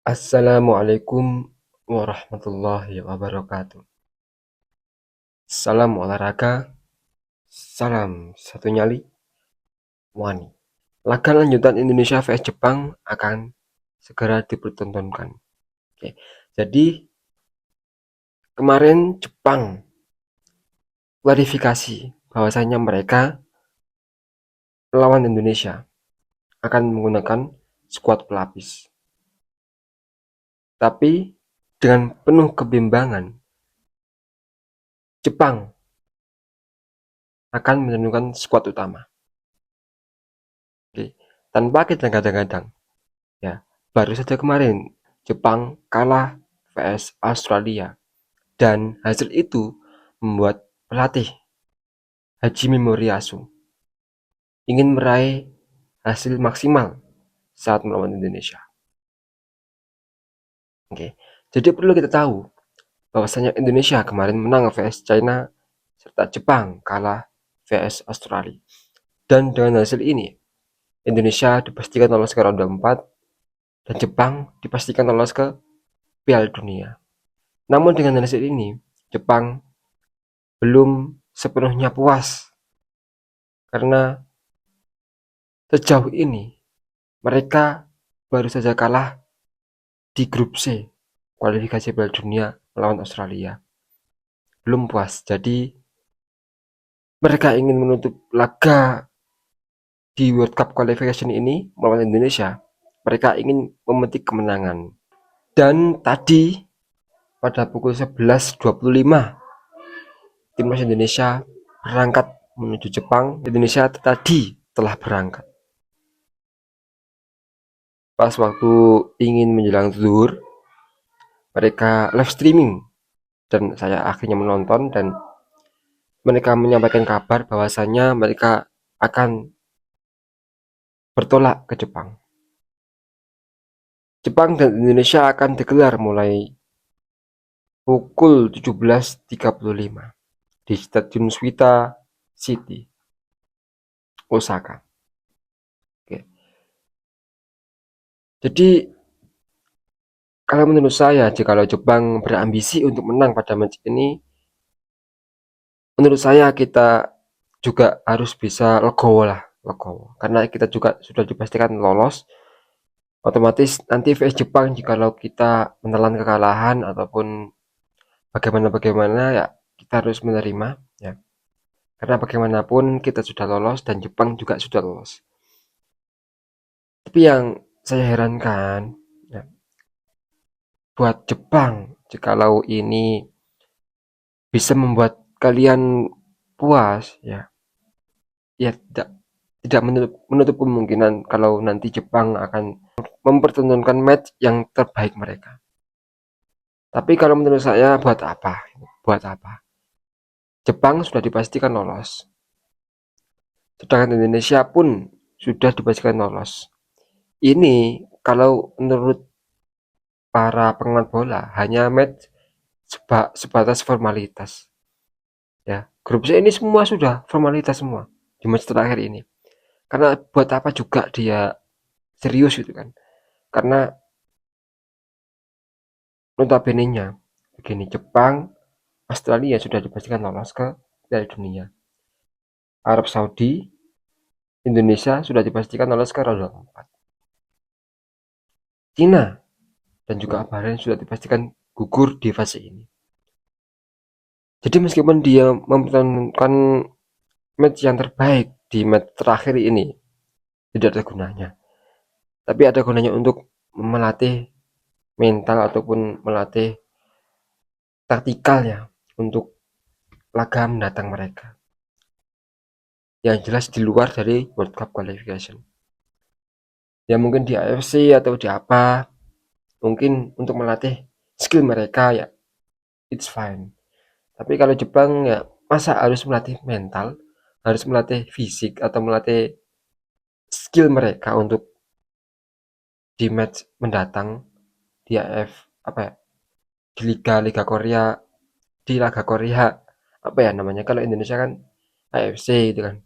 Assalamualaikum warahmatullahi wabarakatuh. Salam olahraga, salam satu nyali, wani. Laga lanjutan Indonesia vs Jepang akan segera dipertontonkan. Oke, jadi kemarin Jepang klarifikasi bahwasanya mereka melawan Indonesia akan menggunakan skuad pelapis. Tapi dengan penuh kebimbangan, Jepang akan menurunkan skuad utama. Oke, tanpa kita gadang-gadang. Ya, baru saja kemarin Jepang kalah vs Australia dan hasil itu membuat pelatih Hajime Moriyasu ingin meraih hasil maksimal saat melawan Indonesia. Oke, jadi perlu kita tahu bahwasanya Indonesia kemarin menang vs China serta Jepang kalah vs Australia. Dan dengan hasil ini Indonesia dipastikan lolos ke ronde 4 dan Jepang dipastikan lolos ke Piala Dunia. Namun dengan hasil ini Jepang belum sepenuhnya puas karena sejauh ini mereka baru saja kalah di grup C kualifikasi Piala Dunia melawan Australia. Belum puas, jadi mereka ingin menutup laga di World Cup Qualification ini melawan Indonesia. Mereka ingin memetik kemenangan. Dan tadi pada pukul 11.25 timnas Indonesia berangkat menuju Jepang. Indonesia tadi telah berangkat. Pas waktu ingin menjelang zuhur, mereka live streaming dan saya akhirnya menonton dan mereka menyampaikan kabar bahwasanya mereka akan bertolak ke Jepang. Jepang dan Indonesia akan digelar mulai pukul 17.35 di Stadion Suita City, Osaka. Oke. Jadi kalau menurut saya, jika Jepang berambisi untuk menang pada match ini, menurut saya kita juga harus bisa legowo lah, legowo. Karena kita juga sudah dipastikan lolos, otomatis nanti vs Jepang jikalau kita menelan kekalahan ataupun bagaimana ya kita harus menerima ya. Karena bagaimanapun kita sudah lolos dan Jepang juga sudah lolos. Tapi yang saya herankan ya, buat Jepang jikalau ini bisa membuat kalian puas ya, ya tidak menutup kemungkinan kalau nanti Jepang akan mempertontonkan match yang terbaik mereka. Tapi kalau menurut saya buat apa? Buat apa? Jepang sudah dipastikan lolos. Sedangkan Indonesia pun sudah dipastikan lolos. Ini kalau menurut para pengamat bola hanya match sebatas formalitas. Ya, grup C ini semua sudah formalitas semua di match terakhir ini. Karena buat apa juga dia serius gitu kan? Karena notabene-nya begini, Jepang, Australia sudah dipastikan lolos ke Piala Dunia. Arab Saudi, Indonesia sudah dipastikan lolos ke ronde 4. Cina dan juga Bahrain sudah dipastikan gugur di fase ini. Jadi meskipun dia mempertahankan match yang terbaik di match terakhir ini, tidak ada gunanya. Tapi ada gunanya untuk melatih mental ataupun melatih taktikalnya untuk laga mendatang mereka. Yang jelas di luar dari World Cup Qualification. Ya mungkin di AFC atau di apa, mungkin untuk melatih skill mereka ya it's fine. Tapi kalau Jepang ya masa harus melatih mental, harus melatih fisik atau melatih skill mereka untuk di match mendatang di AF apa ya, di Liga Korea, di Laga Korea apa ya namanya, kalau Indonesia kan AFC itu kan,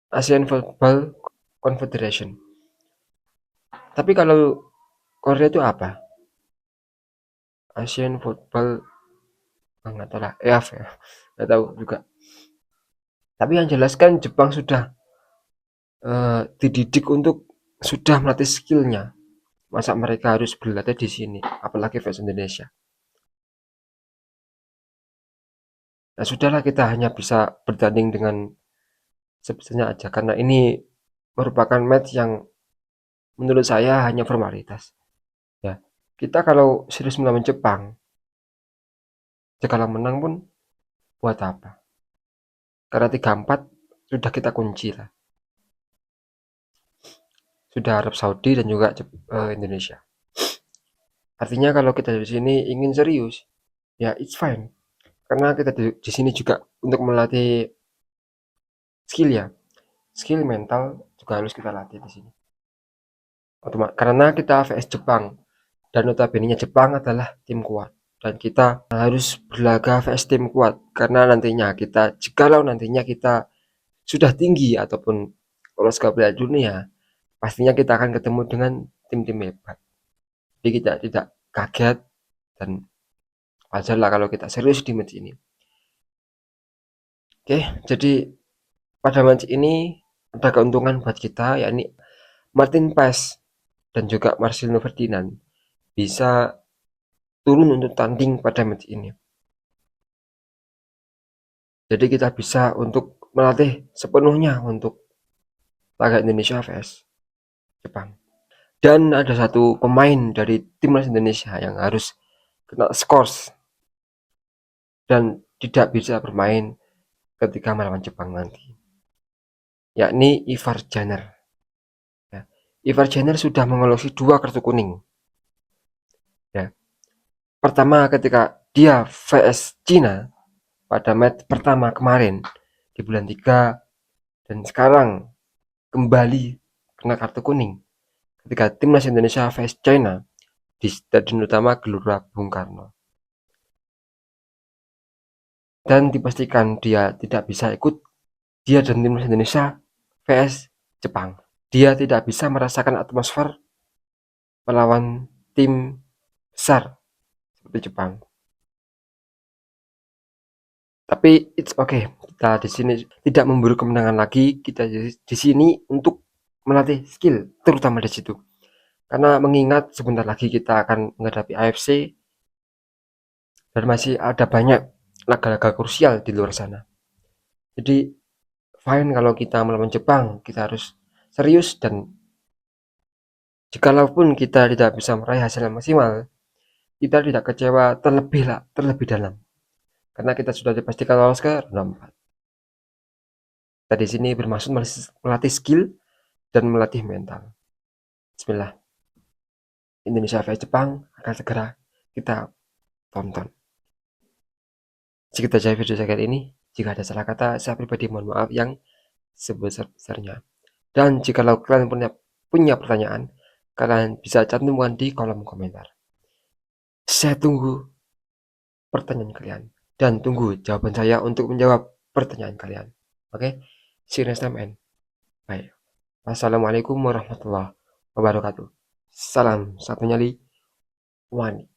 Asian Football Confederation. Tapi kalau Korea itu apa? Asian Football, nggak tahu lah, EAF ya, nggak tahu juga. Tapi yang jelas kan Jepang sudah dididik untuk sudah melatih skillnya. Masa mereka harus berlatih di sini, apalagi versi Indonesia. Nah, sudahlah kita hanya bisa bertanding dengan sebisanya aja karena ini merupakan match yang menurut saya hanya formalitas. Ya, kita kalau serius melawan Jepang, kalau menang pun buat apa? Karena 3-4 sudah kita kunci lah. Sudah Arab Saudi dan juga Indonesia. Artinya kalau kita di sini ingin serius, ya it's fine. Karena kita di sini juga untuk melatih skill ya, skill mental juga harus kita latih di sini. Karena kita vs Jepang dan notabene Jepang adalah tim kuat dan kita harus berlaga vs tim kuat karena nantinya kita jikalau nantinya kita sudah tinggi ataupun lolos ke Piala Dunia, pastinya kita akan ketemu dengan tim-tim hebat. Jadi kita tidak kaget dan wajar lah kalau kita serius di match ini. Oke, jadi pada match ini ada keuntungan buat kita, yakni Martin Paes dan juga Marcelino Ferdinand bisa turun untuk tanding pada match ini. Jadi kita bisa untuk melatih sepenuhnya untuk laga Indonesia vs Jepang. Dan ada satu pemain dari timnas Indonesia yang harus kena skors dan tidak bisa bermain ketika melawan Jepang nanti, yakni Ivar Jenner. Ya. Ivar Jenner sudah mengoleksi 2 kartu kuning. Ya. Pertama ketika dia vs Cina pada match pertama kemarin di bulan 3 dan sekarang kembali kena kartu kuning ketika timnas Indonesia vs China di Stadion Utama Gelora Bung Karno. Dan dipastikan dia tidak bisa ikut, dia dan timnas Indonesia vs Jepang. Dia tidak bisa merasakan atmosfer melawan tim besar seperti Jepang. Tapi it's okay. Kita di sini tidak memburu kemenangan lagi. Kita di sini untuk melatih skill, terutama di situ. Karena mengingat sebentar lagi kita akan menghadapi AFC dan masih ada banyak laga-laga krusial di luar sana. Jadi fine kalau kita melawan Jepang, kita harus serius dan jikalaupun kita tidak bisa meraih hasil yang maksimal, kita tidak kecewa terlebih dalam. Karena kita sudah dipastikan lolos ke ronde 4. Kita di sini bermaksud melatih skill dan melatih mental. Bismillah. Indonesia vs Jepang akan segera kita tonton. Sekian saja video saya kali ini. Jika ada salah kata, saya pribadi mohon maaf yang sebesar-besarnya. Dan jika kalian punya pertanyaan, kalian bisa cantumkan di kolom komentar. Saya tunggu pertanyaan kalian dan tunggu jawaban saya untuk menjawab pertanyaan kalian. Oke, see you next time and bye. Wassalamualaikum warahmatullahi wabarakatuh. Salam satu nyali, Wani.